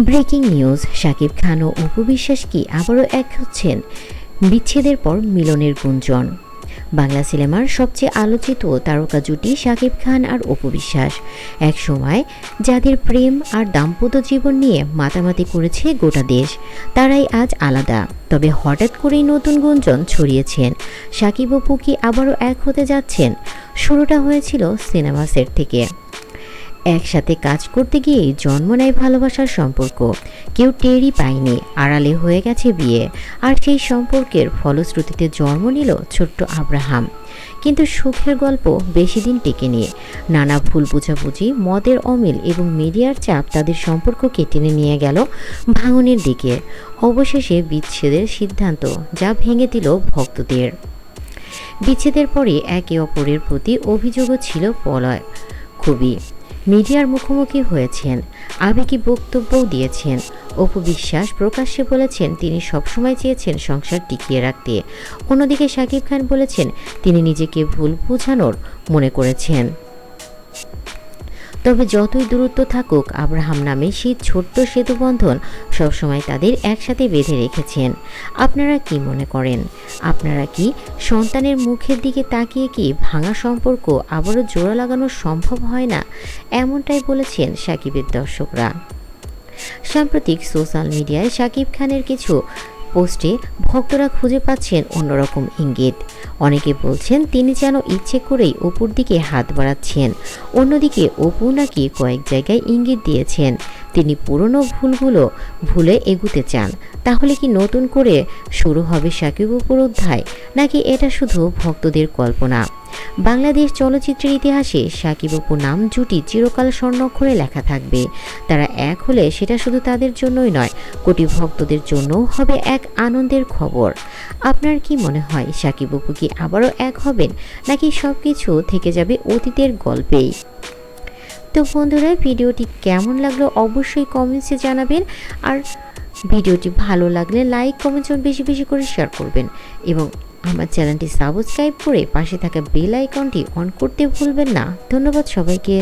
Breaking news, Shakib Khan ও অপু বিশ্বাস কি আবারও এক হচ্ছেন? বিচ্ছেদের পর মিলনের গুঞ্জন। বাংলা সিনেমার সবচেয়ে আলোচিত তারকা জুটি শাকিব খান আর অপু বিশ্বাস, এক সময় যাদের প্রেম আর দাম্পত্য জীবন নিয়ে মাতামাতি করেছে গোটা দেশ, তারাই আজ আলাদা। তবে হঠাৎ করেই নতুন গুঞ্জন ছড়িয়েছেন, শাকিব অপু কি আবারও এক হতে যাচ্ছেন? শুরুটা হয়েছিল সিনেমা সেট থেকে। একসাথে কাজ করতে গিয়েই জন্ম নেয় ভালোবাসার সম্পর্ক। কেউ টেরই পায়নি, আড়ালে হয়ে গেছে বিয়ে, আর সেই সম্পর্কের ফলশ্রুতিতে জন্ম নিল ছোট্ট আব্রাহাম। কিন্তু সুখের গল্প বেশি দিন টেকেনি। নানা ভুল বোঝাবুঝি, মদের অমিল এবং মিডিয়ার চাপ তাদের সম্পর্ককে টেনে নিয়ে গেল ভাঙনের দিকে। অবশেষে বিচ্ছেদের সিদ্ধান্ত, যা ভেঙে দিল ভক্তদের। বিচ্ছেদের পরে একে অপরের প্রতি অভিযোগও ছিল প্রলয়। খুবই মিডিয়ার মুখোমুখি হয়েছেন, আবেগী বক্তব্যও দিয়েছেন। অপু বিশ্বাস প্রকাশ্যে বলেছেন তিনি সবসময় চেয়েছেন সংসার টিকিয়ে রাখতে। অন্যদিকে শাকিব খান বলেছেন তিনি নিজেকে ভুল বোঝানোর মনে করেছেন। তবে যতই দূরত্ব থাকুক, আব্রাহাম নামে সেই ছোট্ট সেতুবন্ধন সবসময় তাদের একসাথে বেঁধে রেখেছেন। আপনারা কি মনে করেন? আপনারা কি সন্তানের মুখের দিকে তাকিয়ে কি ভাঙা সম্পর্ক আবারও জোড়া লাগানো সম্ভব হয় না? এমনটাই বলেছেন শাকিবের দর্শকরা। সাম্প্রতিক সোশ্যাল মিডিয়ায় শাকিব খানের কিছু পোস্টে ভক্তরা খুঁজে পাচ্ছেন অন্যরকম ইঙ্গিত। অনেকে বলছেন তিনি যেন ইচ্ছে করেই অপুর দিকে হাত বাড়াচ্ছেন। অন্যদিকে অপু নাকি কয়েক জায়গায় ইঙ্গিত দিয়েছেন তিনি পুরনো ভুলগুলো ভুলে এগুতে চান। তাহলে কি নতুন করে শুরু হবে শাকিব অপুর অধ্যায়, নাকি এটা শুধু ভক্তদের কল্পনা? বাংলাদেশ চলচ্চিত্রের ইতিহাসে শাকিব অপু নাম জুটি চিরকাল স্বর্ণাক্ষরে লেখা থাকবে। তারা এক হলে সেটা শুধু তাদের জন্যই নয়, কোটি ভক্তদের জন্যও হবে এক আনন্দের খবর। আপনার কি মনে হয়, শাকিব অপু কি আবারও এক হবেন, নাকি সব কিছু থেকে যাবে অতীতের গল্পেই? তো বন্ধুরা, ভিডিওটি কেমন লাগলো অবশ্যই কমেন্টসে জানাবেন। আর ভিডিওটি ভালো লাগলে লাইক, কমেন্ট বেশি বেশি করে শেয়ার করবেন এবং আমার চ্যানেলটি সাবস্ক্রাইব করে পাশে থাকা বেল আইকনটি অন করতে ভুলবেন না। ধন্যবাদ সবাইকে।